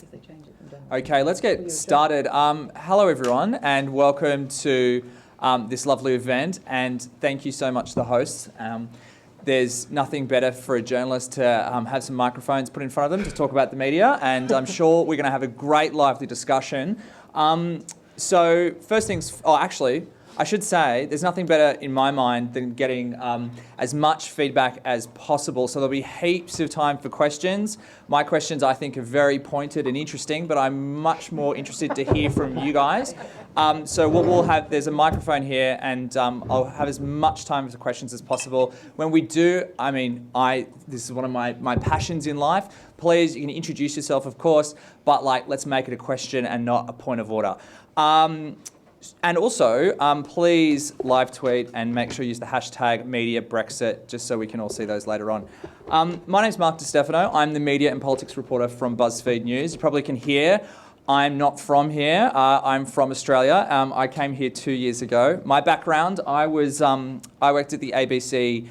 if they change it from Denmark. Okay, let's get started. Hello everyone and welcome to this lovely event, and thank you so much to the hosts. There's nothing better for a journalist to have some microphones put in front of them to talk about the media, and I'm sure we're going to have a great lively discussion. So first things, actually, I should say there's nothing better in my mind than getting as much feedback as possible. So there'll be heaps of time for questions. My questions, I think, are very pointed and interesting, but I'm much more interested to hear from you guys. So what we'll have, there's a microphone here, and I'll have as much time for questions as possible. When we do, this is one of my passions in life. Please, you can introduce yourself, of course, but let's make it a question and not a point of order. And also, please live tweet and make sure you use the hashtag #MediaBrexit, just so we can all see those later on. My name's Mark Stefano. I'm the media and politics reporter from Buzzfeed News. You probably can hear I'm not from here. I'm from Australia. I came here 2 years ago. My background, I worked at the ABC,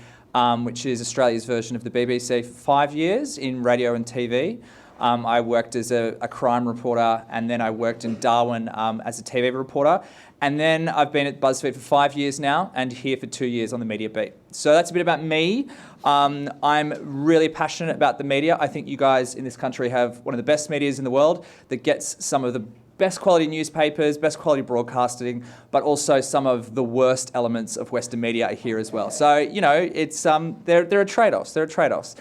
which is Australia's version of the BBC, for 5 years in radio and TV. I worked as a crime reporter, and then I worked in Darwin as a TV reporter. And then I've been at Buzzfeed for 5 years now, and here for 2 years on the media beat. So that's a bit about me. I'm really passionate about the media. I think you guys in this country have one of the best medias in the world that gets some of the best quality newspapers, best quality broadcasting, but also some of the worst elements of Western media are here as well. So, it's there are trade-offs. There are trade-offs.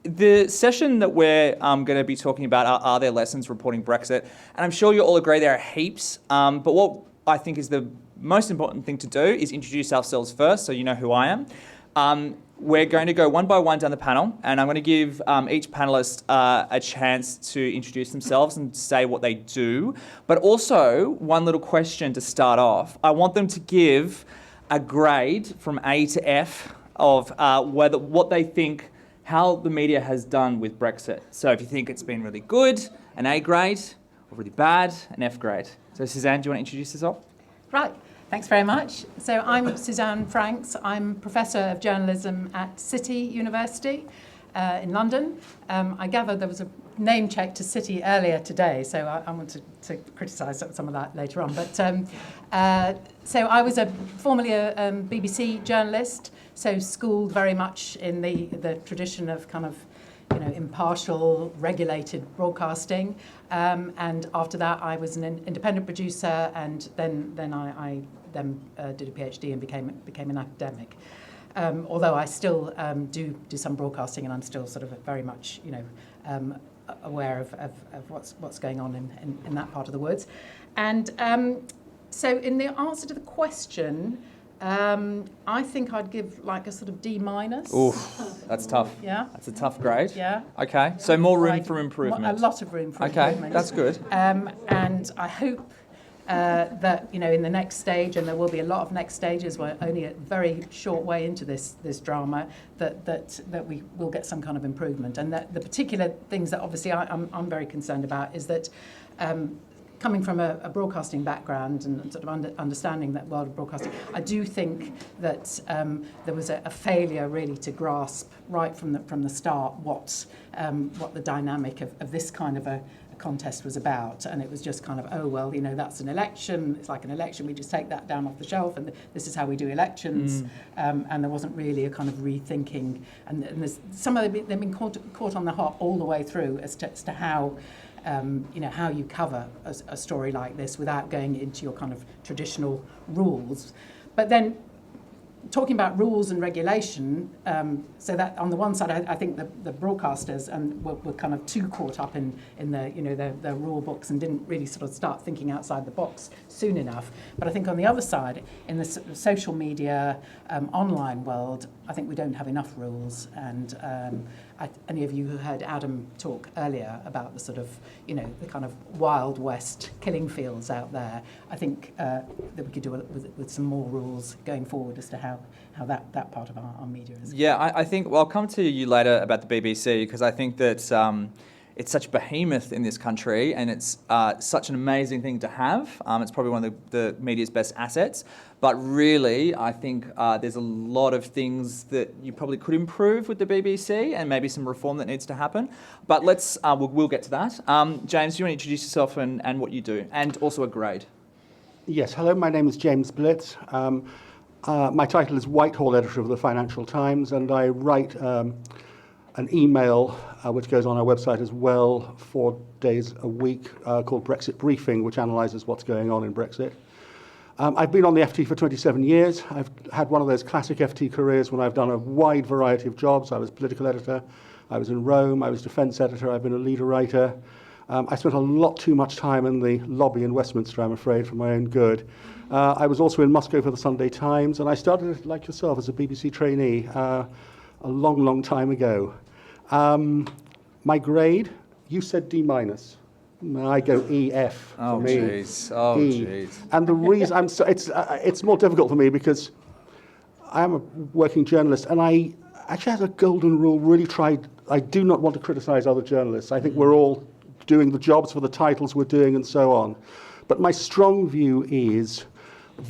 The session that we're going to be talking about are there lessons reporting Brexit? And I'm sure you all agree there are heaps. But what I think is the most important thing to do is introduce ourselves first, so you know who I am. We're going to go one by one down the panel, and I'm going to give each panelist a chance to introduce themselves and say what they do. But also, one little question to start off. I want them to give a grade from A to F of what they think, how the media has done with Brexit. So if you think it's been really good, an A grade, or really bad, an F grade. So Suzanne, do you want to introduce yourself? Right. Thanks very much. So I'm Suzanne Franks. I'm Professor of Journalism at City University in London. I gather there was a name check to City earlier today, so I want to criticise some of that later on. But so I was formerly a BBC journalist, so schooled very much in the tradition of kind of impartial, regulated broadcasting. And after that, I was an independent producer, and then I did a PhD and became an academic. Although I still do some broadcasting, and I'm still sort of very much aware of what's going on in that part of the woods. And so in the answer to the question, I think I'd give a sort of D-. Ooh, that's tough. Yeah. That's a tough grade. Yeah. Okay, so more room for improvement. A lot of room for improvement. Okay, that's good. And I hope that, in the next stage, and there will be a lot of next stages, we're only a very short way into this drama, that we will get some kind of improvement. And that the particular things that obviously I'm very concerned about is that coming from a broadcasting background and sort of understanding that world of broadcasting, I do think that there was a failure really to grasp right from the start what the dynamic of this kind of a contest was about. And it was just kind of, that's an election, it's like an election, we just take that down off the shelf, and this is how we do elections. And there wasn't really a kind of rethinking, and there's some of them they've been caught on the hop all the way through as to how how you cover a story like this without going into your kind of traditional rules. But then talking about rules and regulation, so that on the one side, I think the broadcasters were kind of too caught up in their rule books and didn't really sort of start thinking outside the box soon enough. But I think on the other side, in the social media, online world, I think we don't have enough rules. And any of you who heard Adam talk earlier about the sort of, the kind of Wild West killing fields out there, I think that we could do it with some more rules going forward as to how that part of our media is. Yeah, I think, I'll come to you later about the BBC, because I think that it's such a behemoth in this country, and it's such an amazing thing to have. It's probably one of the media's best assets. But really, I think there's a lot of things that you probably could improve with the BBC, and maybe some reform that needs to happen. But we'll get to that. James, do you want to introduce yourself and what you do, and also a grade? Yes, hello, my name is James Blitz. My title is Whitehall editor of the Financial Times, and I write an email which goes on our website as well 4 days a week called Brexit Briefing, which analyses what's going on in Brexit. I've been on the FT for 27 years. I've had one of those classic FT careers when I've done a wide variety of jobs. I was political editor, I was in Rome, I was defence editor, I've been a leader writer. I spent a lot too much time in the lobby in Westminster, I'm afraid, for my own good. I was also in Moscow for the Sunday Times, and I started, like yourself, as a BBC trainee a long, long time ago. My grade, you said D-. I go EF for me. Jeez. Oh, jeez. And the reason it's more difficult for me because I am a working journalist, and I actually, as a golden rule, really I do not want to criticise other journalists. I think we're all doing the jobs for the titles we're doing and so on. But my strong view is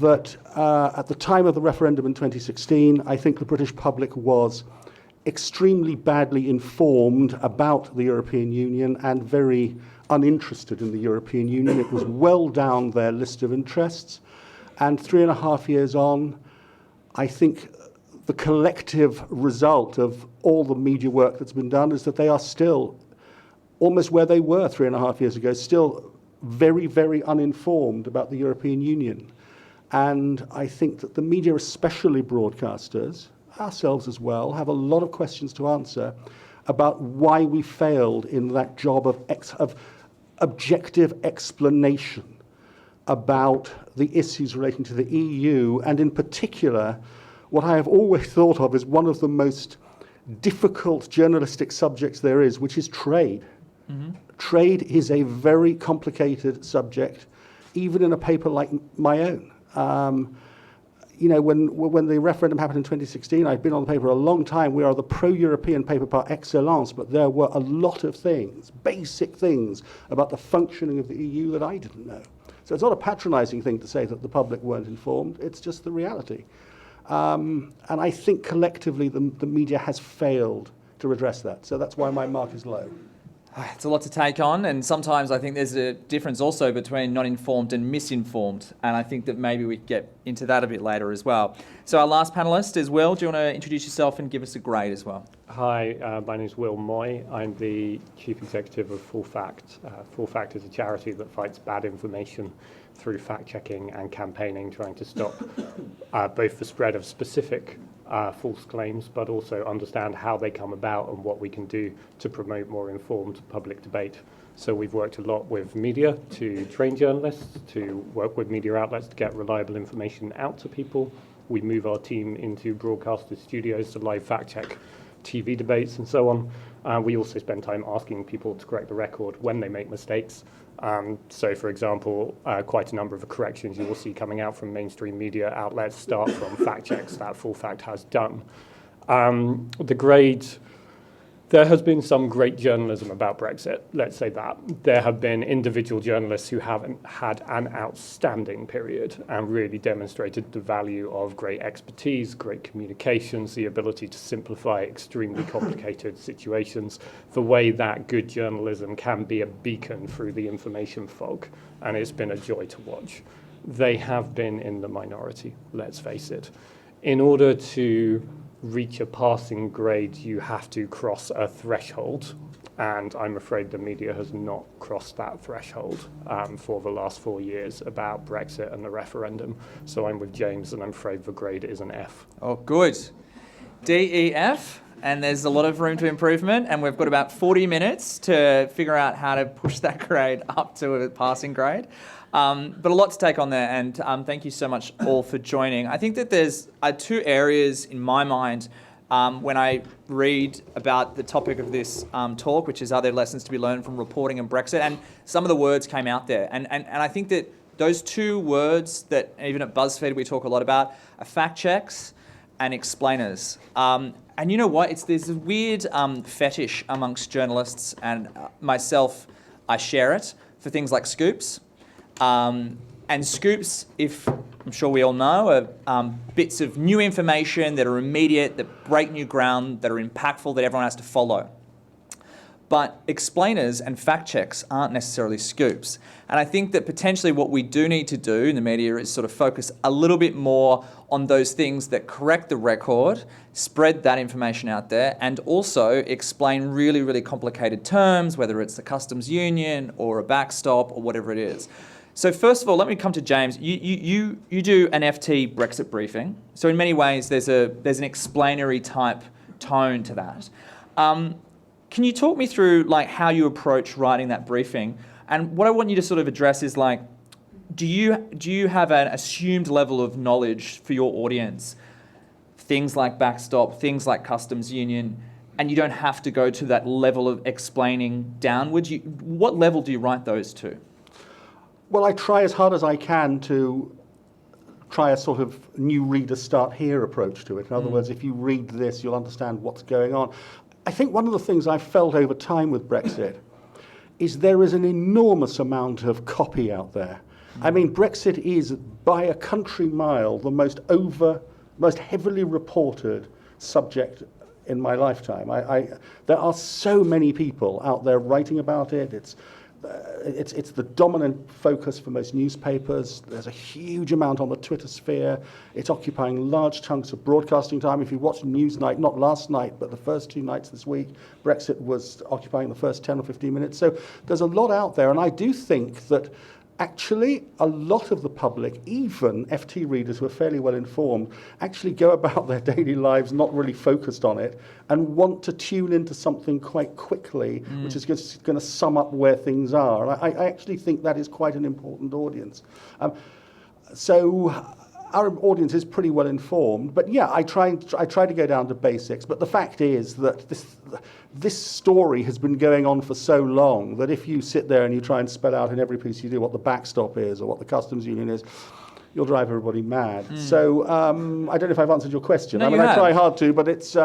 that at the time of the referendum in 2016, I think the British public was extremely badly informed about the European Union and very uninterested in the European Union. It was well down their list of interests. And 3.5 years on, I think the collective result of all the media work that's been done is that they are still almost where they were 3.5 years ago, still very, very uninformed about the European Union. And I think that the media, especially broadcasters, ourselves as well, have a lot of questions to answer about why we failed in that job of objective explanation about the issues relating to the EU, and in particular, what I have always thought of as one of the most difficult journalistic subjects there is, which is trade. Mm-hmm. Trade is a very complicated subject, even in a paper like my own. When the referendum happened in 2016, I'd been on the paper a long time. We are the pro-European paper par excellence, but there were a lot of things, basic things, about the functioning of the EU that I didn't know. So it's not a patronising thing to say that the public weren't informed. It's just the reality. And I think collectively the media has failed to redress that. So that's why my mark is low. It's a lot to take on, and sometimes I think there's a difference also between not informed and misinformed, and I think that maybe we get into that a bit later as well. So our last panellist is Will. Do you want to introduce yourself and give us a grade as well? Hi, my name is Will Moy. I'm the Chief Executive of Full Fact. Full Fact is a charity that fights bad information through fact-checking and campaigning, trying to stop both the spread of specific false claims, but also understand how they come about and what we can do to promote more informed public debate. So we've worked a lot with media to train journalists, to work with media outlets to get reliable information out to people. We move our team into broadcaster studios to live fact-check TV debates and so on. We also spend time asking people to correct the record when they make mistakes. So, for example, quite a number of the corrections you will see coming out from mainstream media outlets start from fact checks that Full Fact has done. The grade, there has been some great journalism about Brexit, let's say that. There have been individual journalists who haven't had an outstanding period and really demonstrated the value of great expertise, great communications, the ability to simplify extremely complicated situations, the way that good journalism can be a beacon through the information fog, and it's been a joy to watch. They have been in the minority, let's face it. In order to reach a passing grade, you have to cross a threshold, and I'm afraid the media has not crossed that threshold for the last 4 years about Brexit and the referendum. So I'm with James, and I'm afraid the grade is an F. Oh, good. DEF, and there's a lot of room to improvement, and we've got about 40 minutes to figure out how to push that grade up to a passing grade. But a lot to take on there, and thank you so much all for joining. I think that there's two areas in my mind when I read about the topic of this talk, which is, are there lessons to be learned from reporting and Brexit? And some of the words came out there. And I think that those two words that even at Buzzfeed we talk a lot about are fact checks and explainers. And you know what? There's a weird fetish amongst journalists, and myself, I share it, for things like scoops. And scoops, if I'm sure we all know, are bits of new information that are immediate, that break new ground, that are impactful, that everyone has to follow. But explainers and fact checks aren't necessarily scoops. And I think that potentially what we do need to do in the media is sort of focus a little bit more on those things that correct the record, spread that information out there, and also explain really, really complicated terms, whether it's the customs union or a backstop or whatever it is. So first of all, let me come to James. You do an FT Brexit briefing. So in many ways, there's an explanatory type tone to that. Can you talk me through like how you approach writing that briefing? And what I want you to sort of address is like, do you have an assumed level of knowledge for your audience? Things like backstop, things like customs union, and you don't have to go to that level of explaining downwards. What level do you write those to? Well, I try as hard as I can to try a sort of new reader start here approach to it. In other words, if you read this, you'll understand what's going on. I think one of the things I've felt over time with Brexit is there is an enormous amount of copy out there. I mean, Brexit is, by a country mile, the most heavily reported subject in my lifetime. There are so many people out there writing about it. It's the dominant focus for most newspapers. There's a huge amount on the Twitter sphere. It's occupying large chunks of broadcasting time. If you watch Newsnight, not last night, but the first 2 nights this week, Brexit was occupying the first 10 or 15 minutes. So there's a lot out there, and I do think that actually a lot of the public, even FT readers who are fairly well informed, actually go about their daily lives not really focused on it and want to tune into something quite quickly, which is just going to sum up where things are. And I actually think that is quite an important audience. So our audience is pretty well informed, but yeah, I try to go down to basics. But the fact is that this story has been going on for so long that if you sit there and you try and spell out in every piece you do what the backstop is or what the customs union is, you'll drive everybody mad. So I don't know if I've answered your question. No, I mean, I try hard to, but it's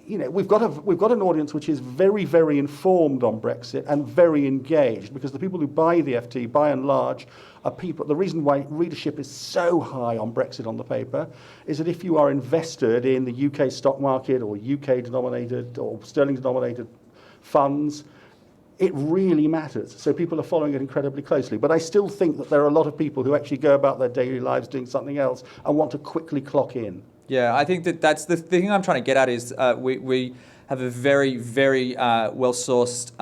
we've got an audience which is very, very informed on Brexit and very engaged, because the people who buy the FT, by and large, are people. The reason why readership is so high on Brexit on the paper is that if you are invested in the UK stock market or UK denominated or sterling denominated funds, it really matters. So people are following it incredibly closely. But I still think that there are a lot of people who actually go about their daily lives doing something else and want to quickly clock in. Yeah, I think that's the thing I'm trying to get at is we have a very, very well-sourced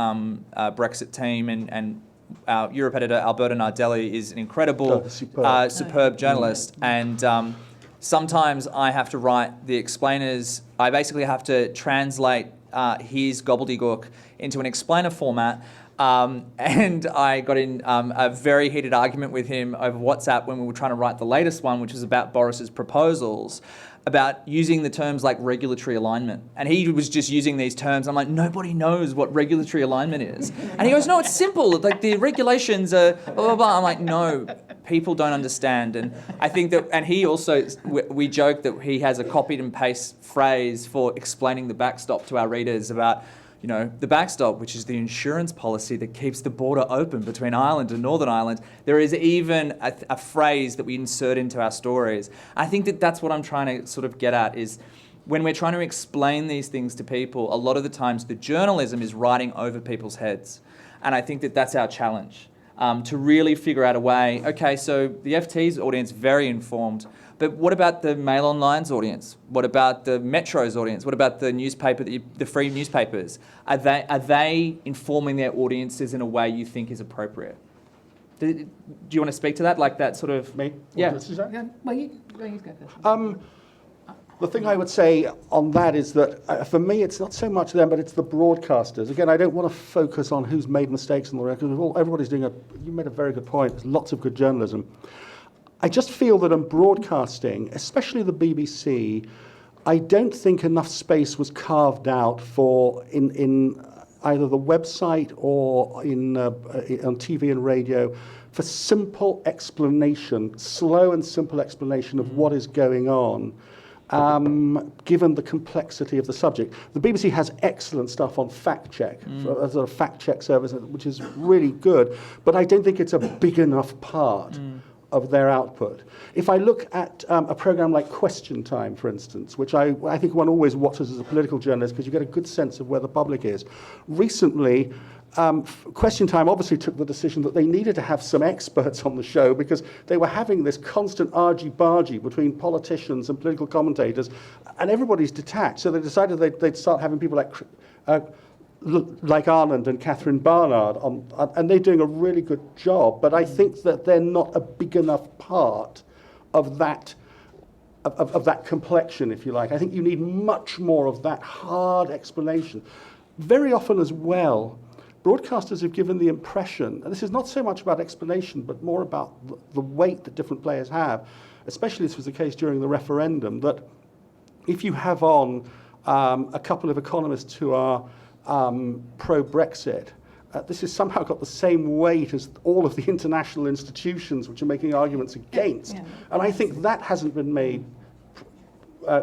Brexit team, and our Europe editor, Alberto Nardelli, is an incredible, superb journalist. And sometimes I have to write the explainers. I basically have to translate his gobbledygook into an explainer format. And I got in a very heated argument with him over WhatsApp when we were trying to write the latest one, which was about Boris's proposals, about using the terms like regulatory alignment. And he was just using these terms. I'm like, nobody knows what regulatory alignment is. And he goes, no, it's simple. Like the regulations are blah, blah, blah. I'm like, no, people don't understand. And I think that, and he also, we joke that he has a copied and paste phrase for explaining the backstop to our readers about, you know, the backstop, which is the insurance policy that keeps the border open between Ireland and Northern Ireland. There is even a phrase that we insert into our stories. I think that that's what I'm trying to sort of get at is when we're trying to explain these things to people, a lot of the times the journalism is writing over people's heads. And I think that that's our challenge, to really figure out a way, okay, so the FT's audience, very informed, but what about the Mail Online's audience? What about the Metro's audience? What about the newspaper, the free newspapers? Are they informing their audiences in a way you think is appropriate? Do you want to speak to that, like that sort of? Me? Yeah. Yeah, well, you go first. The thing I would say on that is that for me, it's not so much them, but it's the broadcasters. Again, I don't want to focus on who's made mistakes in the record. Everybody's doing you made a very good point. There's lots of good journalism. I just feel that in broadcasting, especially the BBC, I don't think enough space was carved out for in either the website or on TV and radio for simple explanation, slow and simple explanation of what is going on. given the complexity of the subject. The BBC has excellent stuff on fact check, a sort of fact check service, which is really good, but I don't think it's a big enough part of their output. If I look at a program like Question Time, for instance, which I think one always watches as a political journalist because you get a good sense of where the public is. Recently, Question Time obviously took the decision that they needed to have some experts on the show because they were having this constant argy-bargy between politicians and political commentators, and everybody's detached. So they decided they'd start having people like Arland and Catherine Barnard on, and they're doing a really good job. But I think that they're not a big enough part of that of that complexion, if you like. I think you need much more of that hard explanation. Very often as well, broadcasters have given the impression, and this is not so much about explanation, but more about the weight that different players have, especially this was the case during the referendum, that if you have on a couple of economists who are pro-Brexit, this has somehow got the same weight as all of the international institutions which are making arguments against. Yeah. And I think that hasn't been made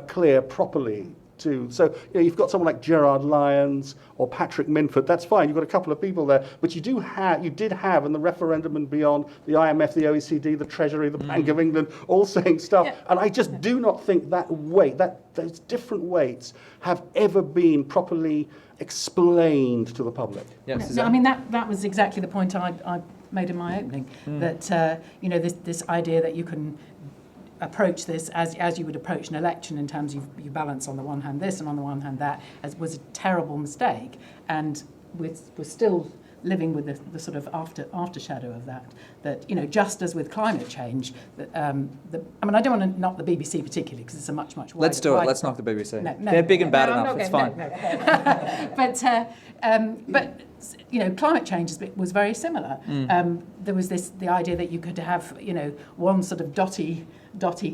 clear properly. So you've got someone like Gerard Lyons or Patrick Minford. That's fine. You've got a couple of people there, but you did have in the referendum and beyond the IMF, the OECD, the Treasury, the Bank of England, all saying stuff. Yeah. And I just do not think that weight, those different weights, have ever been properly explained to the public. Yes, no, I mean that was exactly the point I made in my opening. That this idea that you can approach this as you would approach an election in terms of you balance on the one hand this and on the one hand that, was a terrible mistake, and we're still living with the sort of after shadow of that just as with climate change, I mean, I don't want to knock the BBC particularly because it's a much wider. Let's do it. Let's knock the BBC. No, they're big and bad enough. It's fine. But climate change was very similar. There was the idea that you could have one sort of dotty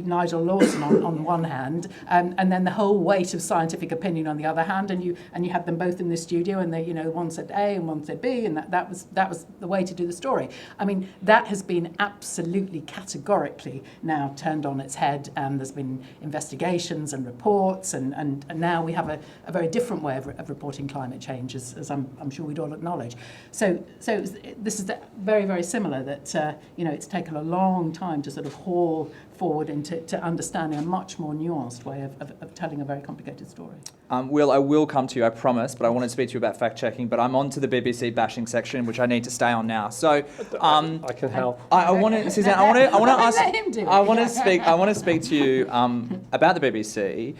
Nigel Lawson on one hand, and then the whole weight of scientific opinion on the other hand, and you had them both in the studio, and they one said A and one said B, and that was the way to do the story. I mean, that has been absolutely categorically now turned on its head, and there's been investigations and reports, and now we have a very different way of reporting climate change, as I'm sure we'd all acknowledge. So this is very, very similar, that it's taken a long time to sort of haul forward into understanding a much more nuanced way of telling a very complicated story. Will, I will come to you, I promise, but I want to speak to you about fact-checking, but I'm on to the BBC bashing section, which I need to stay on now. So I can help. I want to, Suzanne, I want to ask. Let him do it. I want to speak to you about the BBC.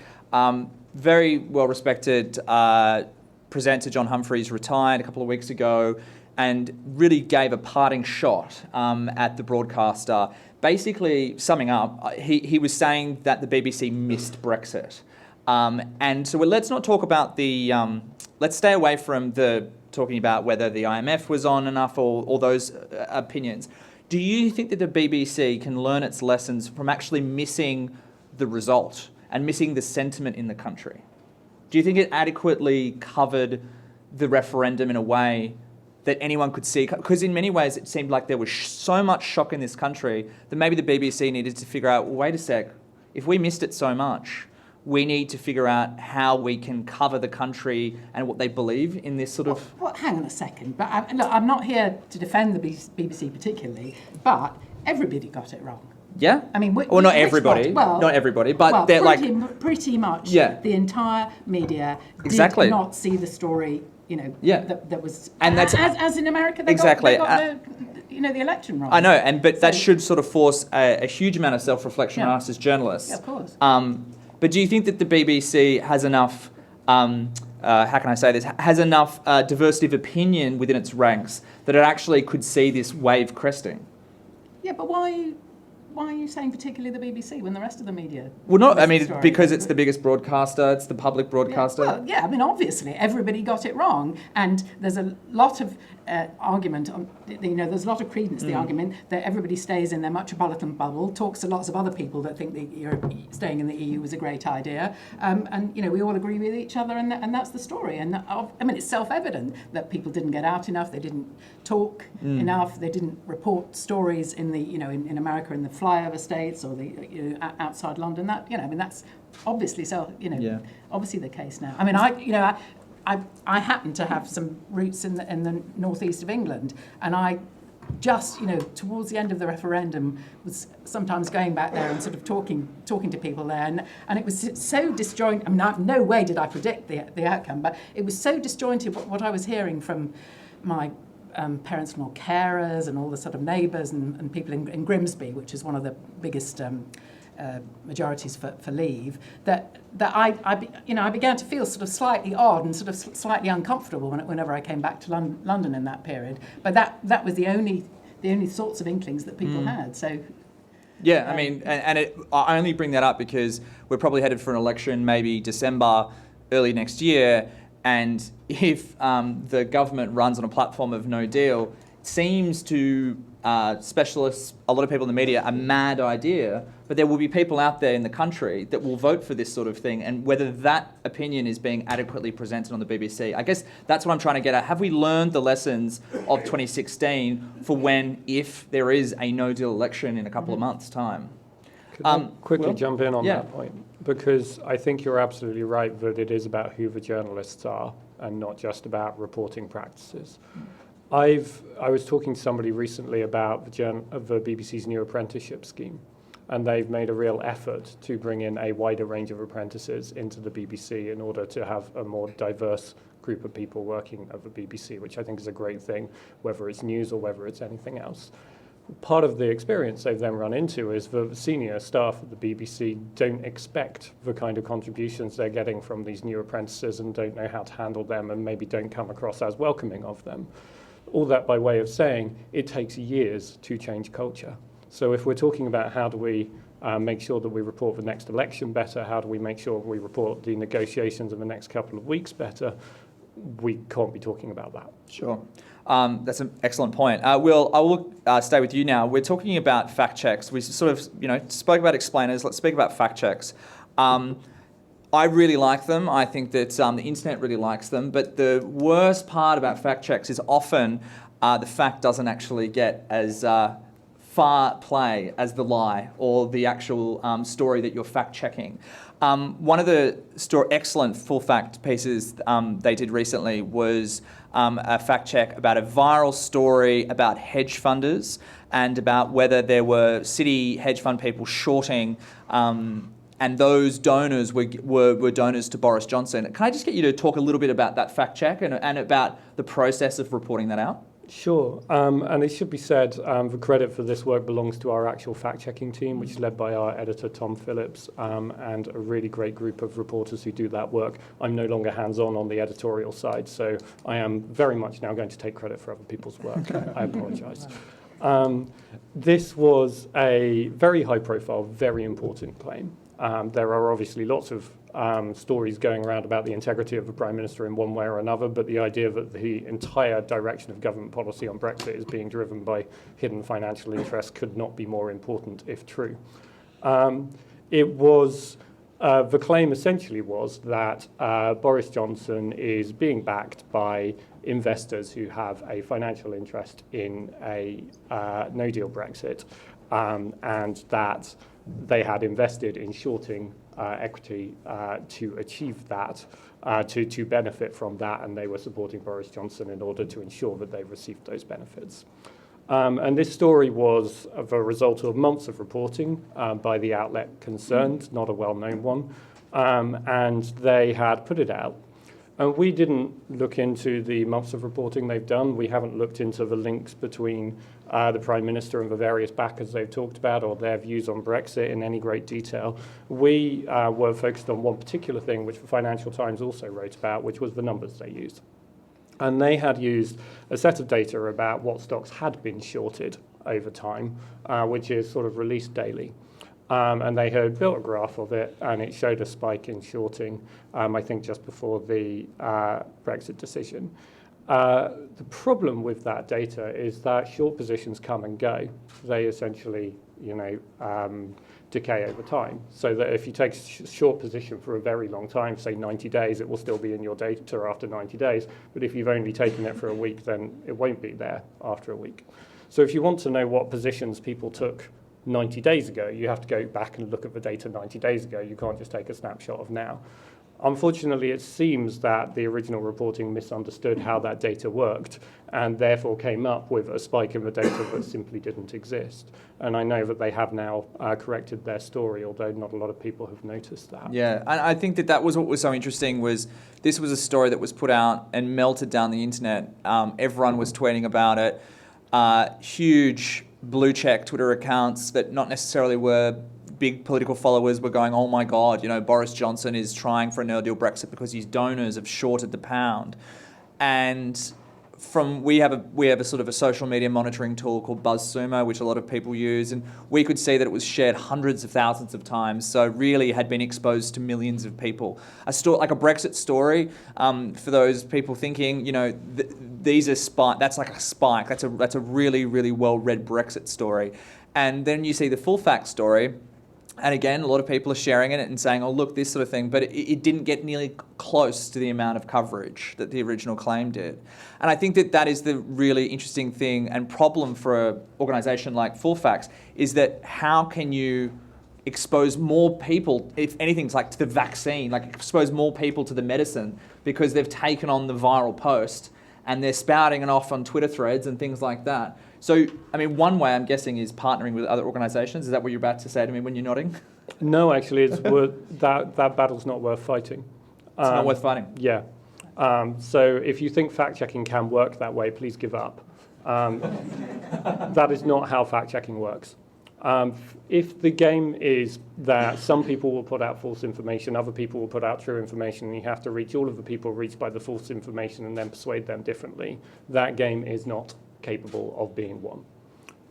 Very well-respected presenter John Humphreys retired a couple of weeks ago, and really gave a parting shot at the broadcaster. Basically, summing up, he was saying that the BBC missed Brexit. And so let's not talk about let's stay away from talking about whether the IMF was on enough or all those opinions. Do you think that the BBC can learn its lessons from actually missing the result and missing the sentiment in the country? Do you think it adequately covered the referendum in a way that anyone could see? Because in many ways it seemed like there was so much shock in this country that maybe the BBC needed to figure out, well, wait a sec, if we missed it so much, we need to figure out how we can cover the country and what they believe in this sort of... Well, hang on a second. But look, I'm not here to defend the BBC particularly, but everybody got it wrong. Yeah? I mean, not everybody. Not everybody, but they're pretty much. Yeah. The entire media did not see the story. That was, and that's as in America. They got the election wrong. I know, but that should sort of force a huge amount of self-reflection on us as journalists. Yeah, of course. But do you think that the BBC has enough? How can I say this? Has enough diversity of opinion within its ranks that it actually could see this wave cresting? Yeah, but why are you saying particularly the BBC when the rest of the media? Well, because it's the biggest broadcaster, it's the public broadcaster. Yeah, well, yeah, I mean, obviously, everybody got it wrong, and there's a lot of argument on, there's a lot of credence to the argument that everybody stays in their metropolitan bubble, talks to lots of other people that think that staying in the EU was a great idea, and we all agree with each other, and that's the story. And I mean, it's self-evident that people didn't get out enough, they didn't talk enough, they didn't report stories in the in America in the flyover states or the outside London. That that's obviously obviously the case now. I mean, I happen to have some roots in the northeast of England, and I just towards the end of the referendum was sometimes going back there and sort of talking to people there, and it was so disjointed. I mean, no way did I predict the outcome, but it was so disjointed what I was hearing from my parents-in-law carers and all the sort of neighbours and people in Grimsby, which is one of the biggest majorities for Leave, that I began to feel sort of slightly odd and sort of slightly uncomfortable whenever I came back to London in that period. But that was the only sorts of inklings that people had. So. Yeah, I mean, I only bring that up because we're probably headed for an election, maybe December, early next year, and if the government runs on a platform of no deal, it seems to specialists, a lot of people in the media, a mad idea, but there will be people out there in the country that will vote for this sort of thing, and whether that opinion is being adequately presented on the BBC. I guess that's what I'm trying to get at. Have we learned the lessons of 2016 for when, if there is a no-deal election in a couple of months' time? Could I quickly jump in on that point? Because I think you're absolutely right that it is about who the journalists are and not just about reporting practices. I was talking to somebody recently about the BBC's new apprenticeship scheme, and they've made a real effort to bring in a wider range of apprentices into the BBC in order to have a more diverse group of people working at the BBC, which I think is a great thing, whether it's news or whether it's anything else. Part of the experience they've then run into is the senior staff at the BBC don't expect the kind of contributions they're getting from these new apprentices and don't know how to handle them and maybe don't come across as welcoming of them. All that by way of saying it takes years to change culture. So if we're talking about how do we make sure that we report the next election better, how do we make sure we report the negotiations in the next couple of weeks better, we can't be talking about that. Sure. That's an excellent point. I will stay with you now. We're talking about fact checks. We sort of, spoke about explainers. Let's speak about fact checks. I really like them. I think that the internet really likes them. But the worst part about fact checks is often the fact doesn't actually get as far play as the lie or the actual story that you're fact checking. One of the excellent full fact pieces they did recently was a fact check about a viral story about hedge funders and about whether there were city hedge fund people shorting and those donors were donors to Boris Johnson. Can I just get you to talk a little bit about that fact check and about the process of reporting that out? Sure, and it should be said, the credit for this work belongs to our actual fact-checking team, which is led by our editor, Tom Phillips, and a really great group of reporters who do that work. I'm no longer hands-on the editorial side, so I am very much now going to take credit for other people's work. I apologise. This was a very high-profile, very important claim. There are obviously lots of stories going around about the integrity of the Prime Minister in one way or another, but the idea that the entire direction of government policy on Brexit is being driven by hidden financial interests could not be more important if true. It was, the claim essentially was that Boris Johnson is being backed by investors who have a financial interest in a no-deal Brexit, and that they had invested in shorting equity to achieve that, to benefit from that, and they were supporting Boris Johnson in order to ensure that they received those benefits. And this story was the result of months of reporting by the outlet concerned, not a well-known one, and they had put it out. And we didn't look into the months of reporting they've done. We haven't looked into the links between the Prime Minister and the various backers they've talked about or their views on Brexit in any great detail. We were focused on one particular thing, which the Financial Times also wrote about, which was the numbers they used. And they had used a set of data about what stocks had been shorted over time, which is sort of released daily. And they had built a graph of it, and it showed a spike in shorting, I think just before the Brexit decision. The problem with that data is that short positions come and go. They essentially, decay over time. So that if you take a short position for a very long time, say 90 days, it will still be in your data after 90 days. But if you've only taken it for a week, then it won't be there after a week. So if you want to know what positions people took 90 days ago. You have to go back and look at the data 90 days ago. You can't just take a snapshot of now. Unfortunately, it seems that the original reporting misunderstood how that data worked and therefore came up with a spike in the data that simply didn't exist. And I know that they have now corrected their story, although not a lot of people have noticed that. Yeah, and I think that was what was so interesting was this was a story that was put out and melted down the internet. Everyone was tweeting about it. Huge blue check Twitter accounts that not necessarily were big political followers were going, oh my God, Boris Johnson is trying for a no-deal Brexit because his donors have shorted the pound. And we have a sort of a social media monitoring tool called Buzzsumo, which a lot of people use, and we could see that it was shared hundreds of thousands of times, so really had been exposed to millions of people. Like a Brexit story, for those people thinking, these are that's like a spike. That's a really, really well-read Brexit story. And then you see the full fact story, and again, a lot of people are sharing it and saying, oh, look, this sort of thing. But it didn't get nearly close to the amount of coverage that the original claim did. And I think that is the really interesting thing and problem for an organisation like Full Facts is that how can you expose more people, if anything, like to the vaccine, like expose more people to the medicine because they've taken on the viral post and they're spouting it off on Twitter threads and things like that. So, one way I'm guessing is partnering with other organisations. Is that what you're about to say to me when you're nodding? No, actually, that battle's not worth fighting. It's not worth fighting? Yeah. So if you think fact-checking can work that way, please give up. That is not how fact-checking works. If the game is that some people will put out false information, other people will put out true information, and you have to reach all of the people reached by the false information and then persuade them differently, that game is not capable of being won.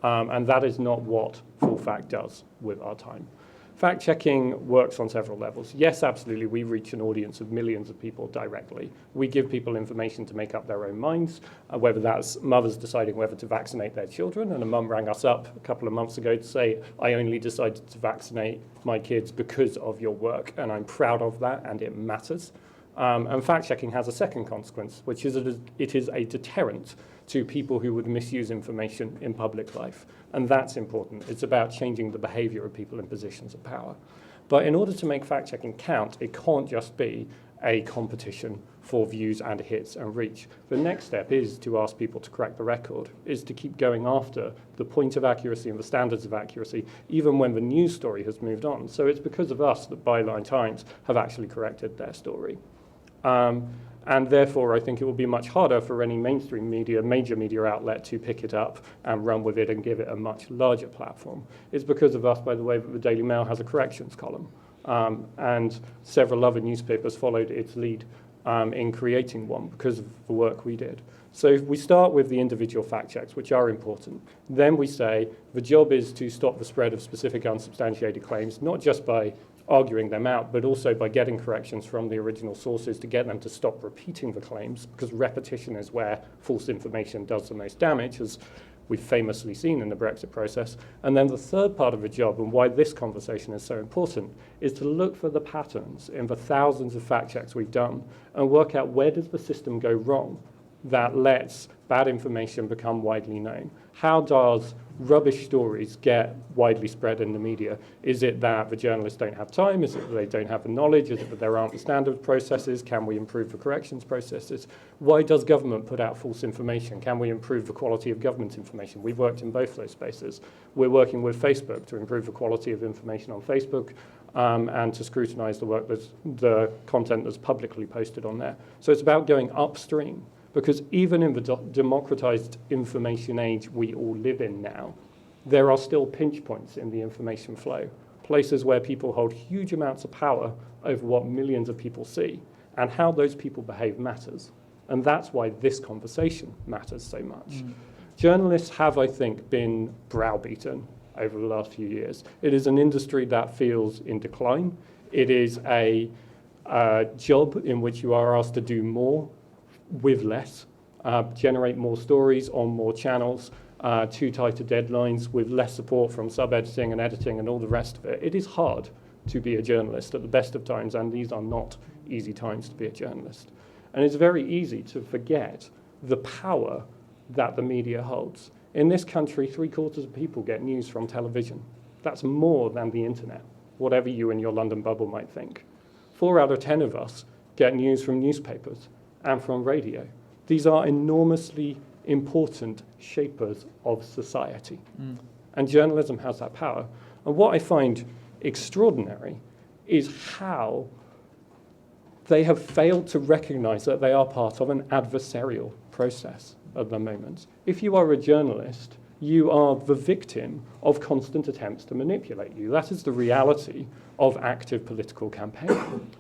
And that is not what Full Fact does with our time. Fact-checking works on several levels. Yes, absolutely, we reach an audience of millions of people directly. We give people information to make up their own minds, whether that's mothers deciding whether to vaccinate their children, and a mum rang us up a couple of months ago to say, I only decided to vaccinate my kids because of your work, and I'm proud of that, and it matters. And fact-checking has a second consequence, which is it is a deterrent to people who would misuse information in public life. And that's important. It's about changing the behavior of people in positions of power. But in order to make fact-checking count, it can't just be a competition for views and hits and reach. The next step is to ask people to crack the record, is to keep going after the point of accuracy and the standards of accuracy, even when the news story has moved on. So it's because of us that Byline Times have actually corrected their story. And therefore, I think it will be much harder for any mainstream media, major media outlet to pick it up and run with it and give it a much larger platform. It's because of us, by the way, that the Daily Mail has a corrections column. And several other newspapers followed its lead in creating one because of the work we did. So we start with the individual fact checks, which are important. Then we say the job is to stop the spread of specific unsubstantiated claims, not just by arguing them out, but also by getting corrections from the original sources to get them to stop repeating the claims, because repetition is where false information does the most damage, as we've famously seen in the Brexit process. And then the third part of the job, and why this conversation is so important, is to look for the patterns in the thousands of fact checks we've done and work out where does the system go wrong that lets bad information become widely known. How does rubbish stories get widely spread in the media? Is it that the journalists don't have time? Is it that they don't have the knowledge? Is it that there aren't the standard processes? Can we improve the corrections processes? Why does government put out false information? Can we improve the quality of government information? We've worked in both those spaces. We're working with Facebook to improve the quality of information on Facebook and to scrutinize the content that's publicly posted on there. So it's about going upstream. Because even in the democratized information age we all live in now, there are still pinch points in the information flow, places where people hold huge amounts of power over what millions of people see, and how those people behave matters. And that's why this conversation matters so much. Journalists have, I think, been browbeaten over the last few years. It is an industry that feels in decline. It is a job in which you are asked to do more with less, generate more stories on more channels, too tighter deadlines, with less support from sub-editing and editing and all the rest of it. It is hard to be a journalist at the best of times, and these are not easy times to be a journalist. And it's very easy to forget the power that the media holds. In this country, 3/4 of people get news from television. That's more than the internet, whatever you and your London bubble might think. 4 out of 10 of us get news from newspapers and from radio. These are enormously important shapers of society. And journalism has that power. And what I find extraordinary is how they have failed to recognize that they are part of an adversarial process at the moment. If you are a journalist, you are the victim of constant attempts to manipulate you. That is the reality of active political campaigning.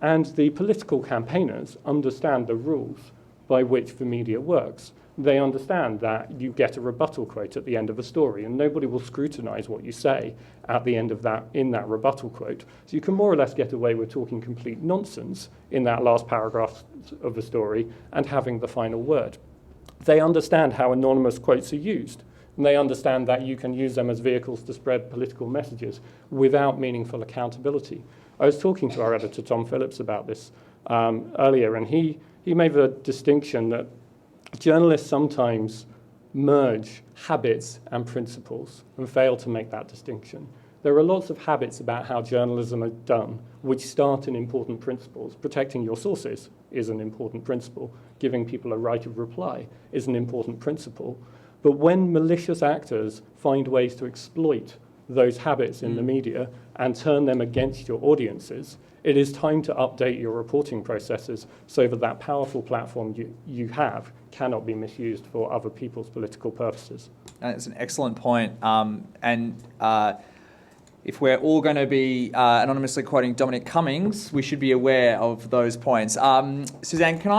And the political campaigners understand the rules by which the media works. They understand that you get a rebuttal quote at the end of a story, and nobody will scrutinize what you say at the end of that, in that rebuttal quote. So you can more or less get away with talking complete nonsense in that last paragraph of the story and having the final word. They understand how anonymous quotes are used, and they understand that you can use them as vehicles to spread political messages without meaningful accountability. I was talking to our editor, Tom Phillips, about this earlier, and he made the distinction that journalists sometimes merge habits and principles and fail to make that distinction. There are lots of habits about how journalism is done which start in important principles. Protecting your sources is an important principle. Giving people a right of reply is an important principle. But when malicious actors find ways to exploit those habits in the media and turn them against your audiences, it is time to update your reporting processes so that that powerful platform you have cannot be misused for other people's political purposes. That's an excellent point. If we're all going to be anonymously quoting Dominic Cummings, we should be aware of those points. Suzanne, can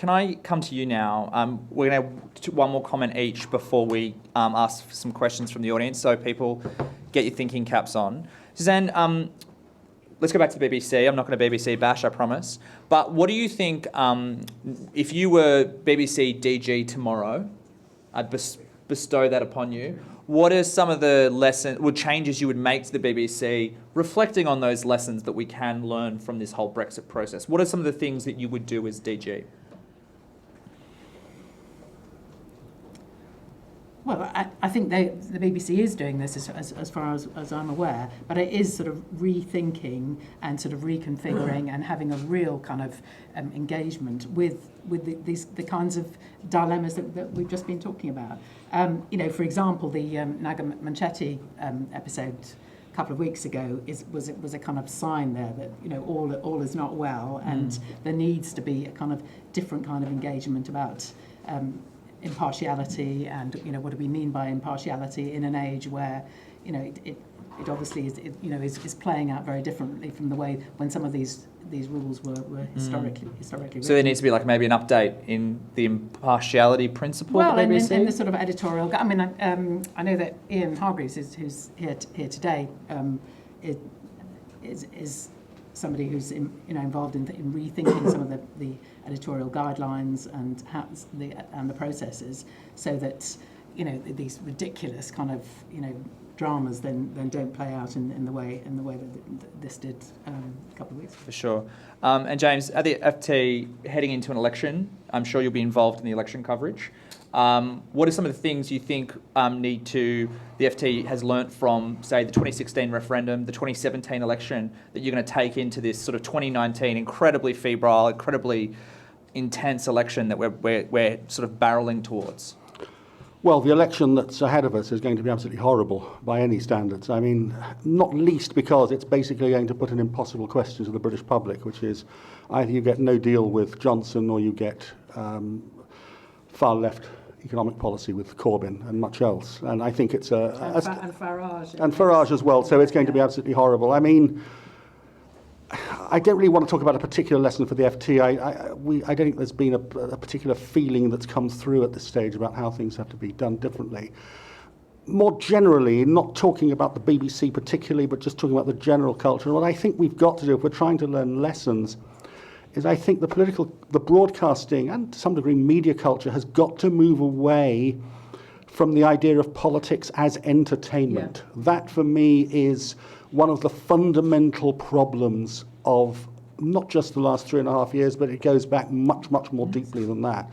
I come to you now? We're going to do one more comment each before we ask some questions from the audience, so people get your thinking caps on. Suzanne, let's go back to the BBC. I'm not going to BBC bash, I promise. But what do you think, if you were BBC DG tomorrow, I'd bestow that upon you, what are some of the changes you would make to the BBC, reflecting on those lessons that we can learn from this whole Brexit process? What are some of the things that you would do as DG? Well, I think the BBC is doing this as far as I'm aware, but it is sort of rethinking and sort of reconfiguring and having a real kind of engagement with the kinds of dilemmas that we've just been talking about. For example, the Naga Manchetti episode a couple of weeks ago was a kind of sign there that all is not well, and there needs to be a kind of different kind of engagement about impartiality, and what do we mean by impartiality in an age where it obviously is playing out very differently from the way when some of these rules were historically written. So there needs to be maybe an update in the impartiality principle. Well, of the BBC? in the sort of editorial. I mean, I know that Ian Hargreaves, who's here today, is somebody who's involved in rethinking some of the editorial guidelines and the processes, so that these ridiculous kind of dramas then don't play out in the way that this did a couple of weeks ago. For sure. And James, at the FT heading into an election, I'm sure you'll be involved in the election coverage. What are some of the things you think the FT has learnt from, say, the 2016 referendum, the 2017 election, that you're going to take into this sort of 2019 incredibly febrile, incredibly intense election that we're sort of barreling towards? Well, the election that's ahead of us is going to be absolutely horrible by any standards. I mean, not least because it's basically going to put an impossible question to the British public, which is either you get no deal with Johnson or you get far left economic policy with Corbyn and much else. And I think it's and Farage. And Farage as well, so it's going to be absolutely horrible. I mean, I don't really want to talk about a particular lesson for the FT. I don't think there's been a particular feeling that's come through at this stage about how things have to be done differently. More generally, not talking about the BBC particularly, but just talking about the general culture. And what I think we've got to do, if we're trying to learn lessons, is I think the broadcasting and to some degree media culture has got to move away from the idea of politics as entertainment. Yeah. That for me is one of the fundamental problems of not just the last 3.5 years, but it goes back much, much more deeply than that.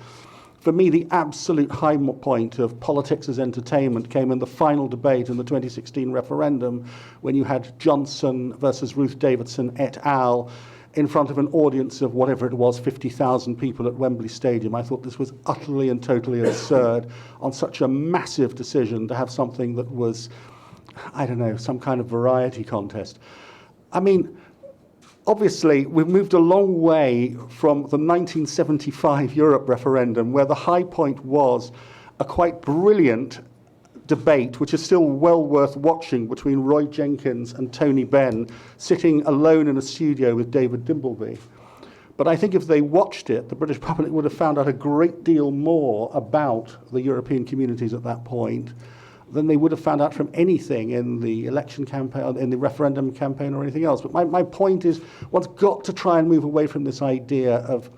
for me, the absolute high point of politics as entertainment came in the final debate in the 2016 referendum, when you had Johnson versus Ruth Davidson et al. In front of an audience of whatever it was, 50,000 people at Wembley Stadium. I thought this was utterly and totally absurd on such a massive decision to have something that was, I don't know, some kind of variety contest. I mean, obviously, we've moved a long way from the 1975 Europe referendum, where the high point was a quite brilliant debate, which is still well worth watching, between Roy Jenkins and Tony Benn, sitting alone in a studio with David Dimbleby. But I think if they watched it, the British public would have found out a great deal more about the European communities at that point than they would have found out from anything in the election campaign, in the referendum campaign, or anything else. But my point is, one's got to try and move away from this idea of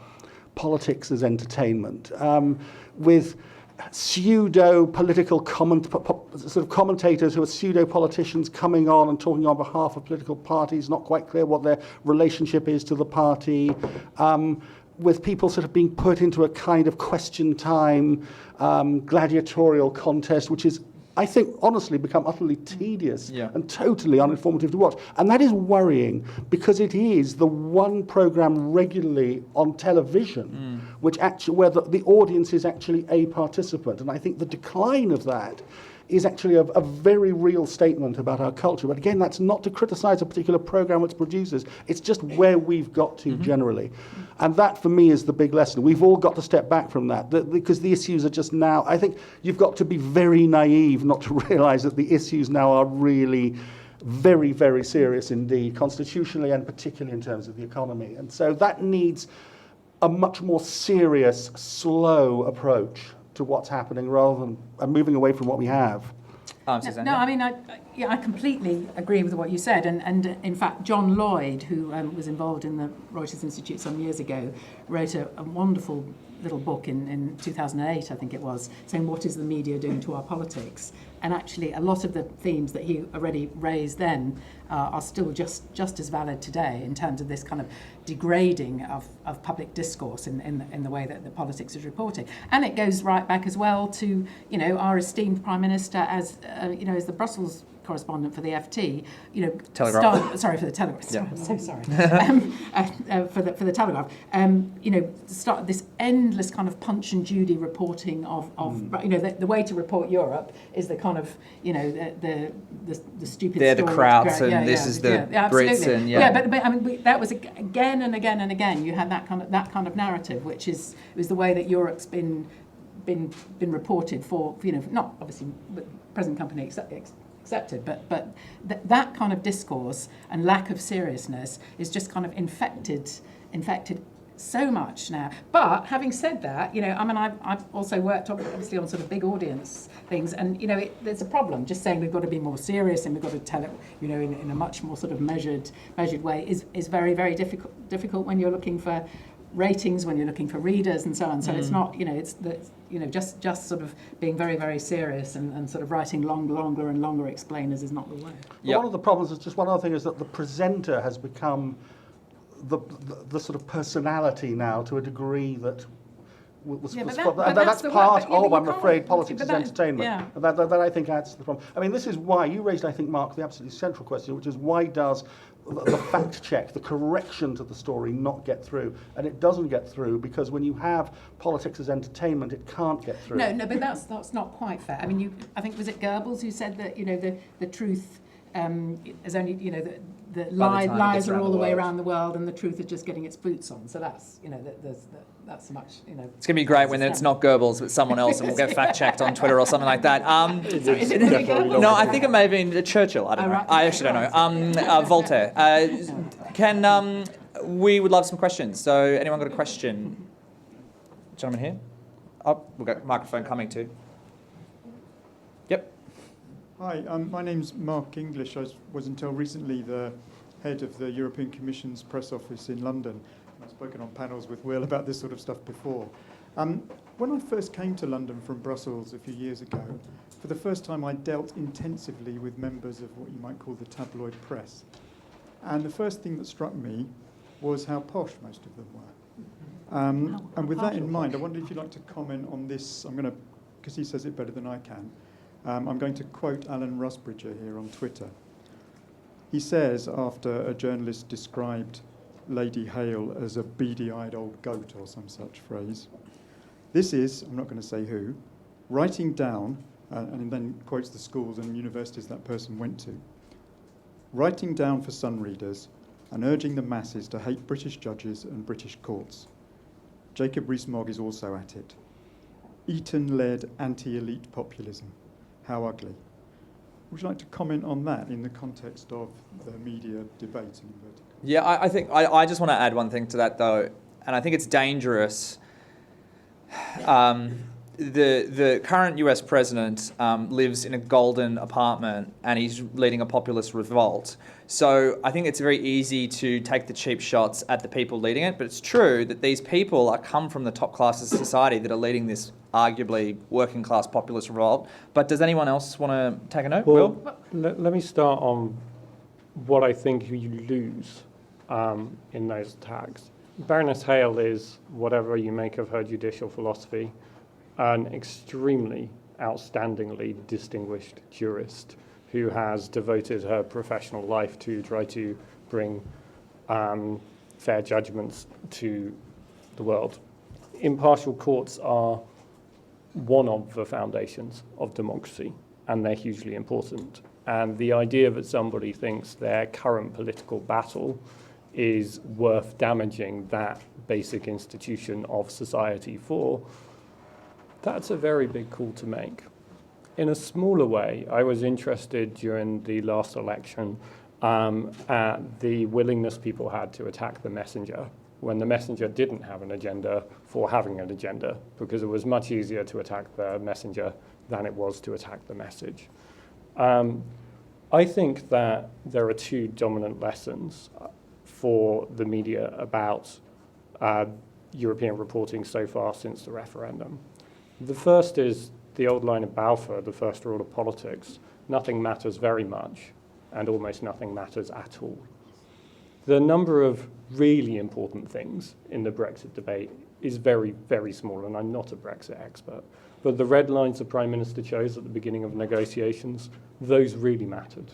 politics as entertainment, with pseudo-political sort of commentators who are pseudo-politicians coming on and talking on behalf of political parties, not quite clear what their relationship is to the party, with people sort of being put into a kind of question time, gladiatorial contest, which is, I think, honestly become utterly tedious and totally uninformative to watch. And that is worrying, because it is the one programme regularly on television which actually, where the audience is actually a participant. And I think the decline of that is actually a very real statement about our culture. But again, that's not to criticise a particular programme which produces. It's just where we've got to generally. And that, for me, is the big lesson. We've all got to step back from that, because the issues are just now... I think you've got to be very naive not to realise that the issues now are really very, very serious indeed, constitutionally and particularly in terms of the economy. And so that needs a much more serious, slow approach to what's happening, rather than moving away from what we have. Suzanne, no, I mean, I completely agree with what you said. And in fact, John Lloyd, who was involved in the Reuters Institute some years ago, wrote a wonderful little book in 2008, I think it was, saying, what is the media doing to our politics? And actually, a lot of the themes that he already raised then are still just as valid today, in terms of this kind of degrading of public discourse in the way that the politics is reported. And it goes right back as well to, you know, our esteemed Prime Minister as the Brussels correspondent for the FT, you know, Telegraph. For the Telegraph. Yeah. I'm so sorry. For the Telegraph, you know, start this endless kind of Punch and Judy reporting of you know, the way to report Europe is the kind of, you know, the stupid. They're the story. Krauts, and this is the Brits, and but I mean, that was again and again and again. You had that kind of narrative, which was the way that Europe's been reported for, you know, not obviously present company accepted, but that kind of discourse and lack of seriousness is just kind of infected so much now. But having said that, you know, I mean, I've also worked obviously on sort of big audience things, and, you know, there's a problem. Just saying we've got to be more serious and we've got to tell it, you know, in a much more sort of measured way is very, very difficult when you're looking for ratings, when you're looking for readers and so on. So it's not, you know, it's you know, just sort of being very, very serious and sort of writing longer and longer explainers is not the way. One of the problems is, just one other thing, is that the presenter has become the sort of personality now, to a degree that that's part of, I'm afraid, politics is entertainment. Yeah. And that I think adds to the problem. I mean, this is why you raised, I think, Mark, the absolutely central question, which is, why does the fact check, the correction to the story, not get through? And it doesn't get through because when you have politics as entertainment, it can't get through. No, but that's not quite fair. I mean, I think, was it Goebbels who said that, you know, the truth is only, you know, the lies are all the way around the world, and the truth is just getting its boots on. So that's, you know, that's much, you know. It's going to be great when it's not Goebbels but someone else, and we'll get fact checked on Twitter or something like that. No, I think it may have been Churchill. I don't know. Right. I actually don't know. Voltaire. We would love some questions. So anyone got a question? Gentleman here. Oh, we've got a microphone coming too. Yep. Hi, my name's Mark English. I was until recently the head of the European Commission's press office in London. I've spoken on panels with Will about this sort of stuff before. When I first came to London from Brussels a few years ago, for the first time I dealt intensively with members of what you might call the tabloid press. And the first thing that struck me was how posh most of them were. And with that in mind, I wonder if you'd like to comment on this. Because he says it better than I can, I'm going to quote Alan Rusbridger here on Twitter. He says, after a journalist described Lady Hale as a beady-eyed old goat or some such phrase, this is, I'm not going to say who, writing down, and then quotes the schools and universities that person went to, writing down for Sun readers and urging the masses to hate British judges and British courts. Jacob Rees-Mogg is also at it. Eton-led anti-elite populism. How ugly. Would you like to comment on that in the context of the media debate? Yeah, I think I just want to add one thing to that, though, and I think it's dangerous. The current US president lives in a golden apartment and he's leading a populist revolt. So I think it's very easy to take the cheap shots at the people leading it, but it's true that these people come from the top classes of society that are leading this arguably working class populist revolt. But does anyone else want to take a note? Well, Will? let me start on what I think you lose in those attacks. Baroness Hale is, whatever you make of her judicial philosophy, an extremely outstandingly distinguished jurist who has devoted her professional life to try to bring fair judgments to the world. Impartial courts are one of the foundations of democracy, and they're hugely important. And the idea that somebody thinks their current political battle is worth damaging that basic institution of society for, that's a very big call to make. In a smaller way, I was interested during the last election at the willingness people had to attack the messenger when the messenger didn't have an agenda for having an agenda, because it was much easier to attack the messenger than it was to attack the message. I think that there are two dominant lessons for the media about European reporting so far since the referendum. The first is the old line of Balfour, the first rule of politics: nothing matters very much, and almost nothing matters at all. The number of really important things in the Brexit debate is very, very small, and I'm not a Brexit expert. But the red lines the Prime Minister chose at the beginning of negotiations, those really mattered.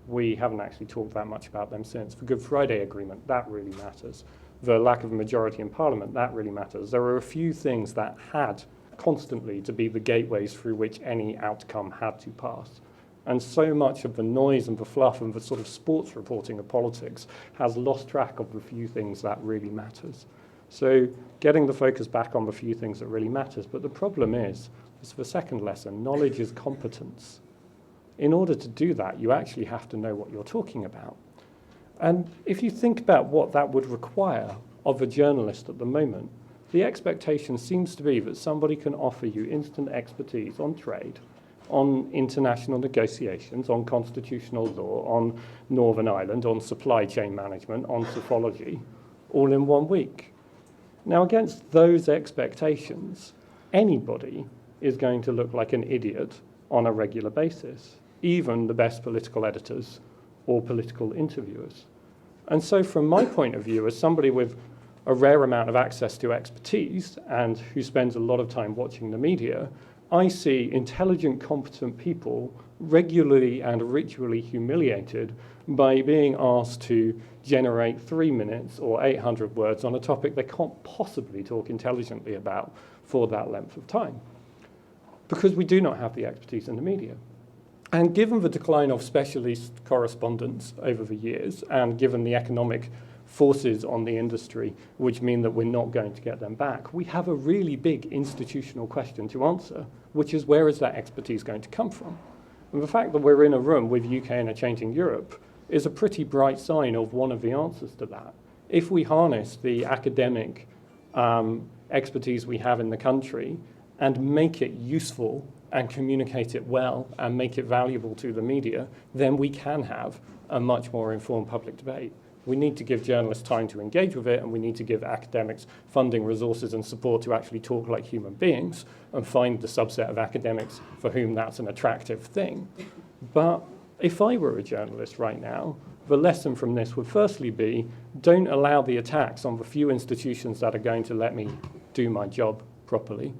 We haven't actually talked that much about them since. The Good Friday Agreement, that really matters. The lack of a majority in Parliament, that really matters. There are a few things that had constantly to be the gateways through which any outcome had to pass. And so much of the noise and the fluff and the sort of sports reporting of politics has lost track of the few things that really matters. So getting the focus back on the few things that really matters. But the problem is the second lesson: knowledge is competence. In order to do that, you actually have to know what you're talking about. And if you think about what that would require of a journalist at the moment, the expectation seems to be that somebody can offer you instant expertise on trade, on international negotiations, on constitutional law, on Northern Ireland, on supply chain management, on psephology, all in 1 week. Now, against those expectations, anybody is going to look like an idiot on a regular basis, even the best political editors or political interviewers. And so from my point of view, as somebody with a rare amount of access to expertise and who spends a lot of time watching the media, I see intelligent, competent people regularly and ritually humiliated by being asked to generate 3 minutes or 800 words on a topic they can't possibly talk intelligently about for that length of time, because we do not have the expertise in the media. And given the decline of specialist correspondence over the years, and given the economic forces on the industry, which mean that we're not going to get them back, we have a really big institutional question to answer, which is, where is that expertise going to come from? And the fact that we're in a room with UK and a changing Europe is a pretty bright sign of one of the answers to that. If we harness the academic expertise we have in the country and make it useful and communicate it well and make it valuable to the media, then we can have a much more informed public debate. We need to give journalists time to engage with it, and we need to give academics funding, resources, and support to actually talk like human beings and find the subset of academics for whom that's an attractive thing. But if I were a journalist right now, The lesson from this would firstly be, don't allow the attacks on the few institutions that are going to let me do my job properly.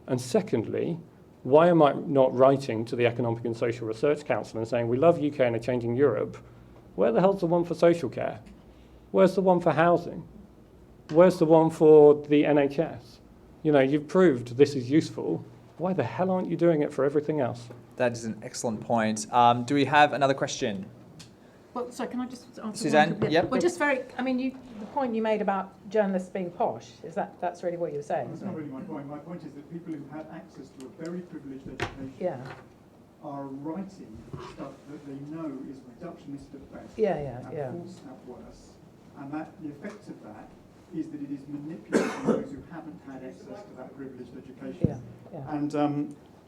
And secondly, why am I not writing to the Economic and Social Research Council and saying, we love UK and a changing Europe. Where the hell's the one for social care? Where's the one for housing? Where's the one for the NHS? You know, you've proved this is useful. Why the hell aren't you doing it for everything else? That is an excellent point. Do we have another question? Well, sorry, can I just answer Suzanne, one? yep. Well, just very, I mean, the point you made about journalists being posh, that's really what you were saying, That's isn't not it? really my point. My point is that people who have access to a very privileged education Yeah, are writing stuff that they know is reductionist at best yeah, and yeah. false at worst. And that the effect of that is that it is manipulating those who haven't had access to that privileged education. Yeah. And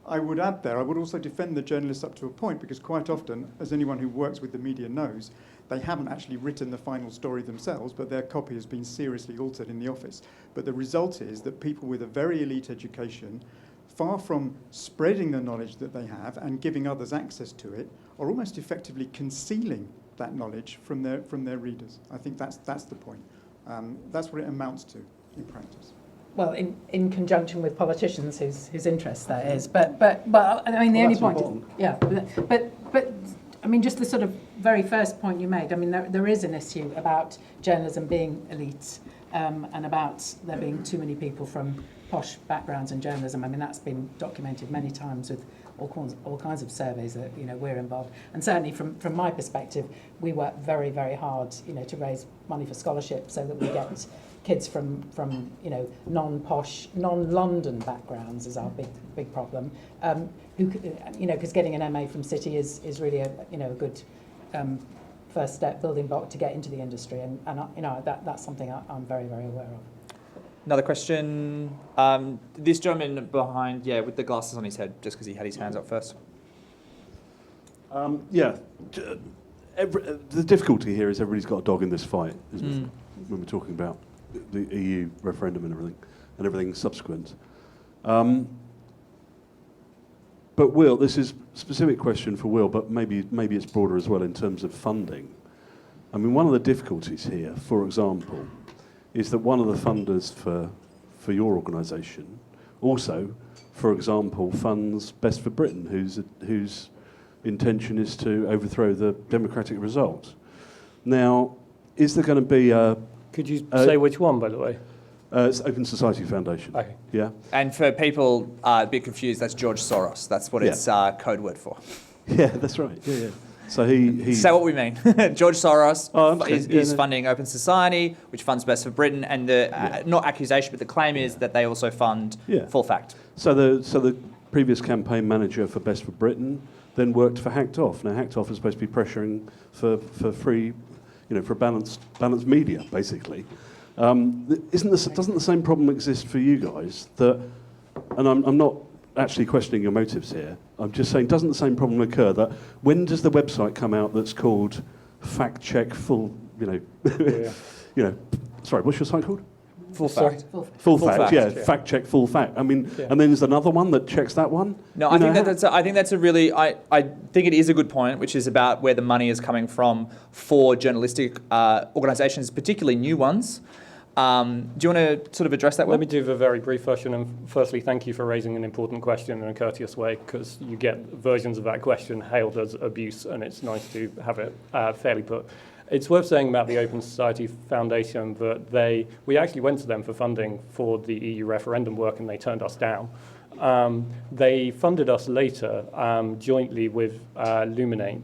I would add there, I would also defend the journalists up to a point, because quite often, as anyone who works with the media knows, they haven't actually written the final story themselves, but their copy has been seriously altered in the office. But the result is that people with a very elite education, far from spreading the knowledge that they have and giving others access to it, are almost effectively concealing that knowledge from their readers. I think that's the point. That's what it amounts to in practice. Well, in conjunction with politicians whose interest that is, but I mean the only point, but I mean just the sort of very first point you made. I mean there is an issue about journalism being elite, and about there being too many people from posh backgrounds in journalism. I mean that's been documented many times with all kinds of surveys that we're involved, and certainly from my perspective, we work very, very hard to raise money for scholarships so that we get kids from non-posh, non-London backgrounds is our big problem. Who because getting an MA from City is really a good first step, building block to get into the industry, and that's something I'm very, very aware of. Another question. This gentleman behind, with the glasses on his head, just because he had his hands up first. The difficulty here is everybody's got a dog in this fight, isn't it? When we're talking about the EU referendum and everything subsequent. But Will, this is a specific question for Will, but maybe it's broader as well in terms of funding. I mean, one of the difficulties here, for example, is that one of the funders for your organisation also, for example, funds Best for Britain, whose intention is to overthrow the democratic result. Now, is there going to be a... Could you say which one, by the way? It's Open Society Foundation. Okay. Yeah. And for people a bit confused, that's George Soros. That's what it's code word for. Yeah, that's right. Yeah. So he Say what we mean. George Soros okay. is funding Open Society, which funds Best for Britain, and the not accusation, but the claim is that they also fund Full Fact. So the previous campaign manager for Best for Britain then worked for Hacked Off. Now Hacked Off is supposed to be pressuring for free, for balanced media, basically. Doesn't the same problem exist for you guys? And I'm not actually questioning your motives here. I'm just saying, doesn't the same problem occur that when does the website come out that's called Fact Check Full? Sorry, what's your site called? Full Fact. Full fact. Fact Check Full Fact. I mean, and then there's another one that checks that one. No, I think that's a really. I think it is a good point, which is about where the money is coming from for journalistic organisations, particularly new ones. Do you want to sort of address that? Let me do the very brief version. And firstly, thank you for raising an important question in a courteous way, because you get versions of that question hailed as abuse, and it's nice to have it fairly put. It's worth saying about the Open Society Foundation that we actually went to them for funding for the EU referendum work, and they turned us down. They funded us later jointly with Luminate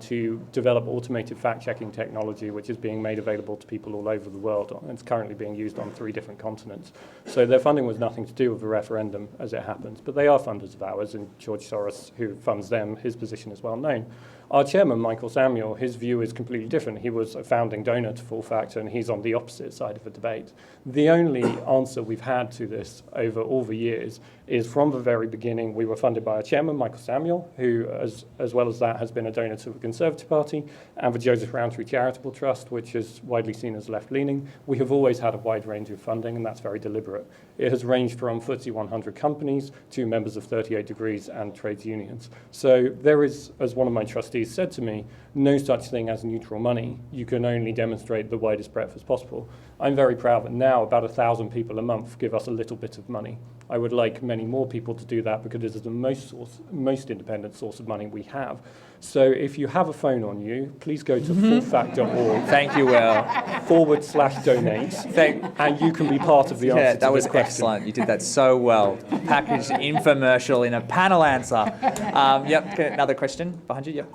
to develop automated fact-checking technology, which is being made available to people all over the world. It's currently being used on 3 different continents. So their funding was nothing to do with the referendum, as it happens. But they are funders of ours, and George Soros, who funds them, his position is well known. Our chairman, Michael Samuel, his view is completely different. He was a founding donor to Full Fact, and he's on the opposite side of the debate. The only answer we've had to this over all the years is from the very beginning, we were funded by our chairman, Michael Samuel, who, as well as that, has been a donor to the Conservative Party, and the Joseph Rowntree Charitable Trust, which is widely seen as left-leaning. We have always had a wide range of funding, and that's very deliberate. It has ranged from FTSE 100 companies to members of 38 Degrees and trades unions. So there is, as one of my trustees said to me, no such thing as neutral money. You can only demonstrate the widest breadth as possible. I'm very proud that now about 1,000 people a month give us a little bit of money. I would like many more people to do that because it is the most independent source of money we have. So if you have a phone on you, please go to fullfact.org. Thank you, Will. /donate, and you can be part of the answer to this question. That was excellent. You did that so well. Packaged infomercial in a panel answer. Yep, another question behind you, yep.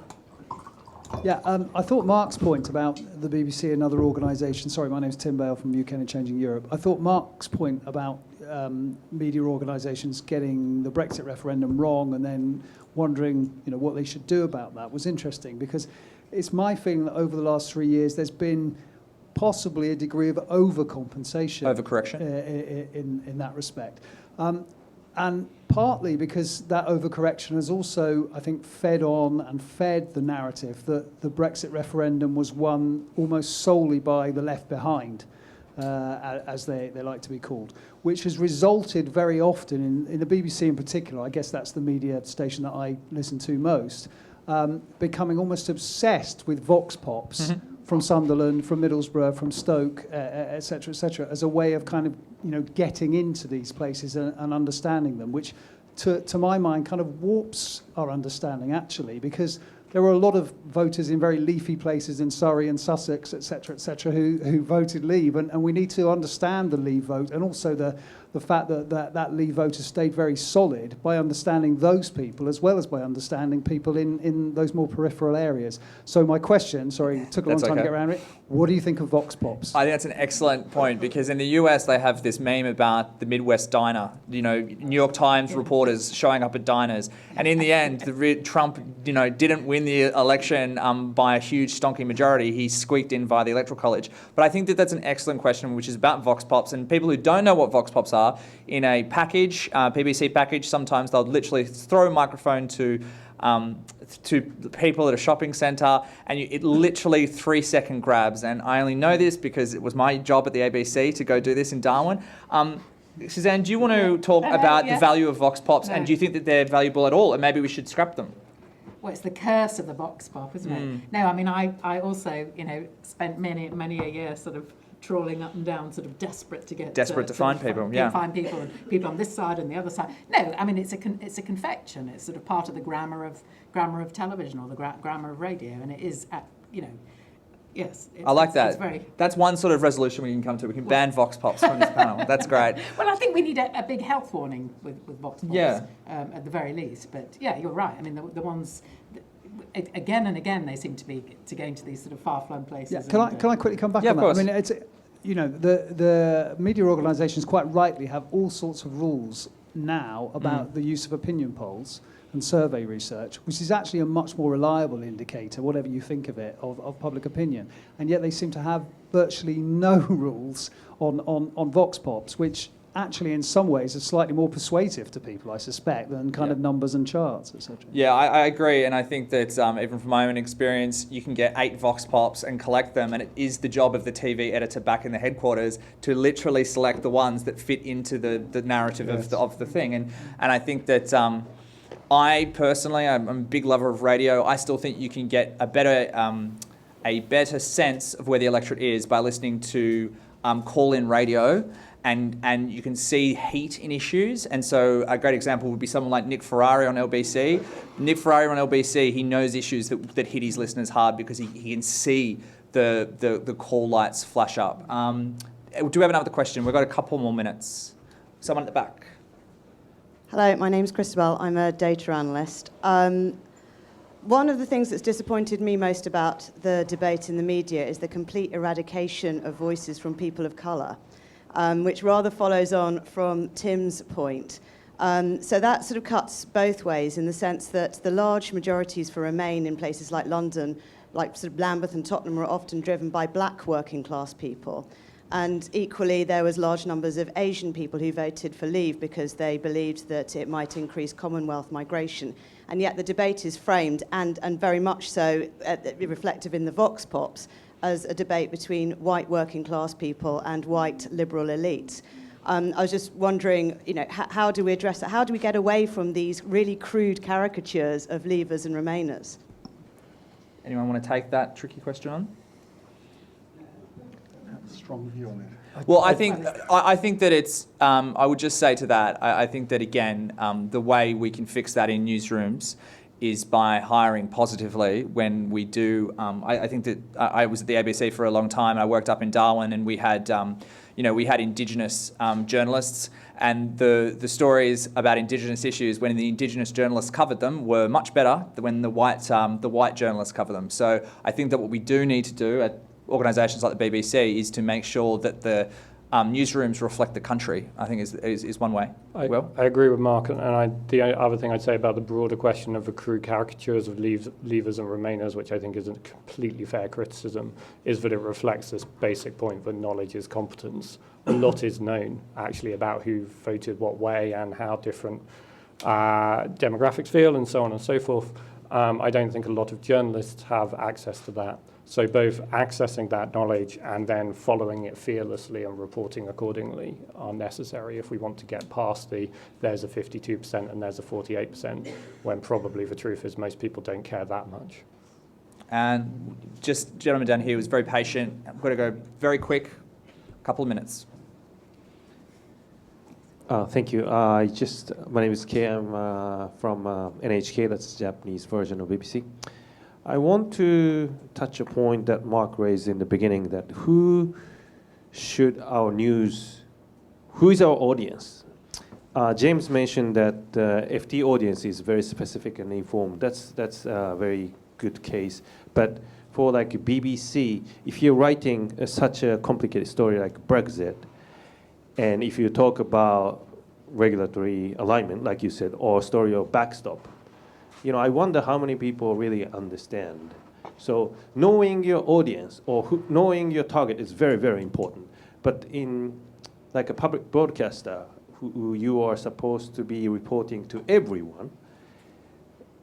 Yeah, I thought Mark's point about the BBC and other organisations, sorry, my name's Tim Bale from UK and Changing Europe. I thought Mark's point about media organisations getting the Brexit referendum wrong and then wondering, what they should do about that was interesting, because it's my feeling that over the last 3 years there's been possibly a degree of overcompensation. Overcorrection. In that respect. And partly because that overcorrection has also, I think, fed the narrative that the Brexit referendum was won almost solely by the left behind, as they like to be called, which has resulted very often in the BBC in particular, I guess that's the media station that I listen to most, becoming almost obsessed with vox pops from Sunderland, from Middlesbrough, from Stoke, et cetera, as a way of kind of, getting into these places and understanding them, which to my mind kind of warps our understanding actually, because there were a lot of voters in very leafy places in Surrey and Sussex, et cetera, who voted Leave, and we need to understand the Leave vote, and also the fact that Leave vote has stayed very solid by understanding those people as well as by understanding people in those more peripheral areas. So my question, sorry, it took a long time to get around it, what do you think of vox pops? I think that's an excellent point, because in the US they have this meme about the Midwest diner, New York Times reporters showing up at diners, and in the end Trump didn't win the election by a huge stonking majority. He squeaked in via the Electoral College. But I think that's an excellent question, which is about vox pops, and people who don't know what vox pops are, in a package, PBC package, sometimes they'll literally throw a microphone to people at a shopping centre, and it literally 3-second grabs. And I only know this because it was my job at the ABC to go do this in Darwin. Suzanne, do you want to talk about the value of vox pops, and do you think that they're valuable at all, and maybe we should scrap them? Well, it's the curse of the vox pop, isn't it? No, I mean, I also, spent many a year sort of trawling up and down, sort of desperate to find people, find people, and people on this side and the other side. No, I mean, it's a confection. It's sort of part of the grammar of television, or the grammar of radio, and it is, yes. I like that. That's one sort of resolution we can come to. We can ban vox pops from this panel. That's great. Well, I think we need a big health warning with vox pops, at the very least. But yeah, you're right. I mean, the ones. Again and again, they seem to be going to these sort of far-flung places. Yeah. Can I quickly come back on that? Course. I mean, it's the media organisations quite rightly have all sorts of rules now about the use of opinion polls and survey research, which is actually a much more reliable indicator, whatever you think of it, of public opinion. And yet they seem to have virtually no rules on vox pops, which actually in some ways are slightly more persuasive to people, I suspect, than kind of numbers and charts, etc. Yeah, I agree, and I think that even from my own experience, you can get 8 vox pops and collect them, and it is the job of the TV editor back in the headquarters to literally select the ones that fit into the narrative of the thing. And I think that I personally, I'm a big lover of radio. I still think you can get a better sense of where the electorate is by listening to call-in radio. And you can see heat in issues. And so a great example would be someone like Nick Ferrari on LBC. Nick Ferrari on LBC, he knows issues that hit his listeners hard because he can see the call lights flash up. Do we have another question? We've got a couple more minutes. Someone at the back. Hello, my name's Christabel. I'm a data analyst. One of the things that's disappointed me most about the debate in the media is the complete eradication of voices from people of colour. Which rather follows on from Tim's point. So that sort of cuts both ways in the sense that the large majorities for Remain in places like London, like sort of Lambeth and Tottenham, are often driven by black working class people. And equally, there was large numbers of Asian people who voted for Leave because they believed that it might increase Commonwealth migration. And yet the debate is framed, and very much so reflective in the Vox Pops, as a debate between white working class people and white liberal elites. I was just wondering, how do we address that? How do we get away from these really crude caricatures of Leavers and Remainers? Anyone want to take that tricky question on? I have a strong view on it. Well, I think that it's. I would just say to that. I think that again, the way we can fix that in newsrooms is by hiring positively when we do. I think that I was at the ABC for a long time. I worked up in Darwin, and we had, we had Indigenous journalists, and the stories about Indigenous issues when the Indigenous journalists covered them were much better than when the white journalists cover them. So I think that what we do need to do at organisations like the BBC is to make sure that the newsrooms reflect the country, I think is one way. I agree with Mark, and the other thing I'd say about the broader question of the crude caricatures of Leavers and Remainers, which I think is a completely fair criticism, is that it reflects this basic point that knowledge is competence. A lot is known, actually, about who voted what way and how different demographics feel and so on and so forth. I don't think a lot of journalists have access to that. So both accessing that knowledge and then following it fearlessly and reporting accordingly are necessary if we want to get past there's a 52% and there's a 48%, when probably the truth is most people don't care that much. And just gentleman down here was very patient. I'm going to go very quick, couple of minutes. Thank you. My name is Kei. I'm from NHK, that's the Japanese version of BBC. I want to touch a point that Mark raised in the beginning, that who is our audience? James mentioned that FT audience is very specific and informed. That's a very good case. But for like BBC, if you're writing such a complicated story like Brexit, and if you talk about regulatory alignment, like you said, or story of backstop, I wonder how many people really understand. So knowing your audience or knowing your target is very, very important. But in like a public broadcaster, who you are supposed to be reporting to everyone,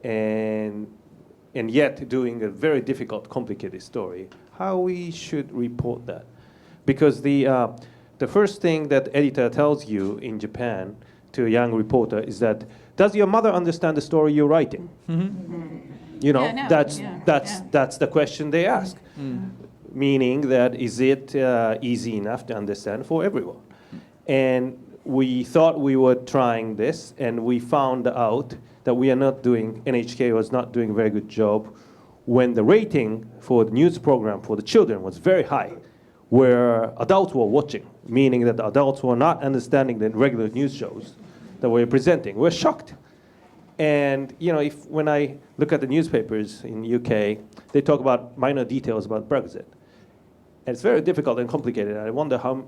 and yet doing a very difficult, complicated story, how we should report that? Because the first thing that editor tells you in Japan to a young reporter is that, does your mother understand the story you're writing? Mm-hmm. That's the question they ask. Mm. Meaning that, is it easy enough to understand for everyone? And we thought we were trying this, and we found out that NHK was not doing a very good job when the rating for the news program for the children was very high, where adults were watching, meaning that the adults were not understanding the regular news shows that we're presenting. We're shocked. And when I look at the newspapers in UK, they talk about minor details about Brexit. And it's very difficult and complicated. I wonder how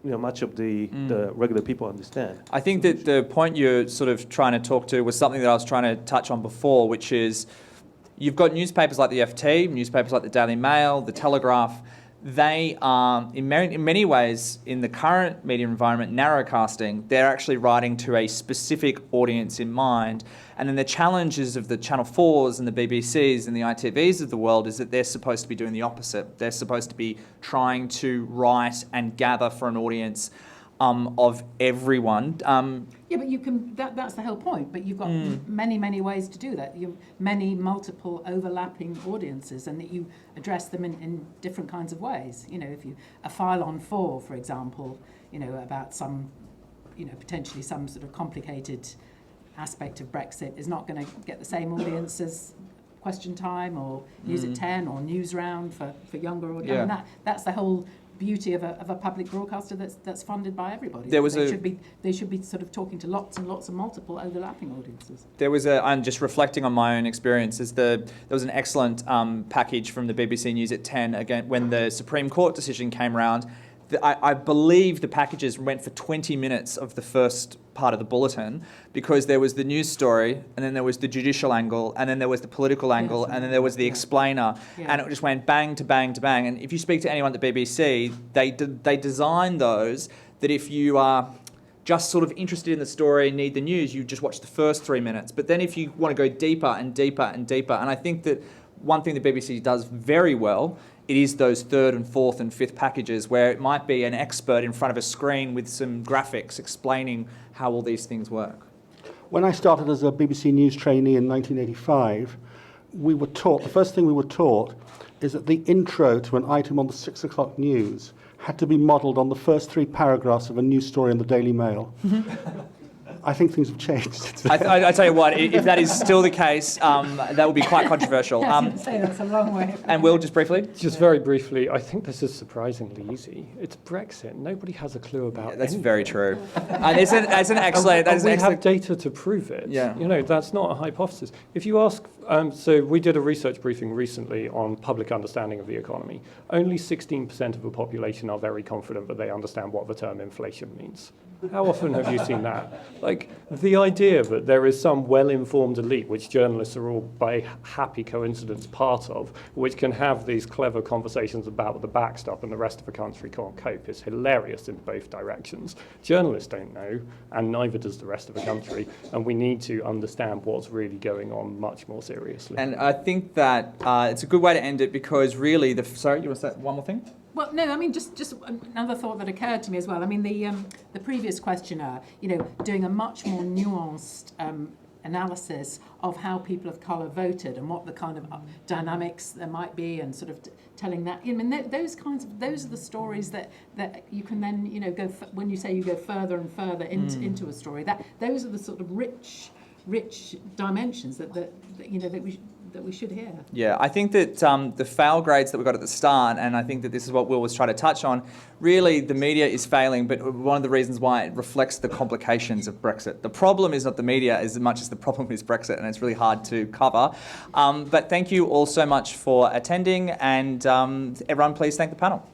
much of the regular people understand. I think that the point you're sort of trying to talk to was something that I was trying to touch on before, which is you've got newspapers like the FT, newspapers like the Daily Mail, the Telegraph. They are, in many ways, in the current media environment, narrowcasting. They're actually writing to a specific audience in mind. And then the challenges of the Channel 4s and the BBCs and the ITVs of the world is that they're supposed to be doing the opposite. They're supposed to be trying to write and gather for an audience of everyone. Yeah, but you can. That's the whole point. But you've got many, many ways to do that. You've many multiple overlapping audiences, and that you address them in different kinds of ways. If a file on 4, for example, about some, potentially some sort of complicated aspect of Brexit is not going to get the same audience as Question Time or News at 10 or News Round for younger audience. Yeah. I mean, that's the whole beauty of a public broadcaster that's funded by everybody. They should be sort of talking to lots and lots of multiple overlapping audiences. I'm just reflecting on my own experiences. There was an excellent package from the BBC News at 10 again when the Supreme Court decision came around. I believe the packages went for 20 minutes of the first part of the bulletin, because there was the news story, and then there was the judicial angle, and then there was the political angle, and then there was the explainer, and it just went bang to bang to bang. And if you speak to anyone at the BBC, they designed those that if you are just sort of interested in the story and need the news, you just watch the first 3 minutes. But then if you want to go deeper and deeper and deeper, and I think that one thing the BBC does very well, it is those third and fourth and fifth packages where it might be an expert in front of a screen with some graphics explaining how all these things work. When I started as a BBC News trainee in 1985, we were taught, the first thing we were taught is that the intro to an item on the 6 o'clock news had to be modelled on the first 3 paragraphs of a news story in the Daily Mail. I think things have changed. I tell you what, if that is still the case, that would be quite controversial. I was going to say that's a long way. And Will, just briefly? Just very briefly, I think this is surprisingly easy. It's Brexit. Nobody has a clue about That's anything. very true. And it's an excellent... And we have data to prove it. Yeah. You know, that's not a hypothesis. If you ask, so we did a research briefing recently on public understanding of the economy. Only 16% of the population are very confident that they understand what the term inflation means. How often have you seen that? Like, the idea that there is some well-informed elite, which journalists are all by happy coincidence part of, which can have these clever conversations about the backstop and the rest of the country can't cope, is hilarious in both directions. Journalists don't know, and neither does the rest of the country, and we need to understand what's really going on much more seriously. And I think that it's a good way to end it, because really sorry, you want to say one more thing? Well, no, I mean, just another thought that occurred to me as well. I mean, the previous questioner, doing a much more nuanced analysis of how people of colour voted and what the kind of dynamics there might be, and sort of telling that. I mean, those are the stories that you can then, go when you say you go further and further into a story. Those are the sort of rich dimensions that we should hear. Yeah, I think that the fail grades that we got at the start, and I think that this is what Will was trying to touch on, really the media is failing, but one of the reasons why it reflects the complications of Brexit. The problem is not the media as much as the problem is Brexit, and it's really hard to cover. But thank you all so much for attending, and everyone please thank the panel.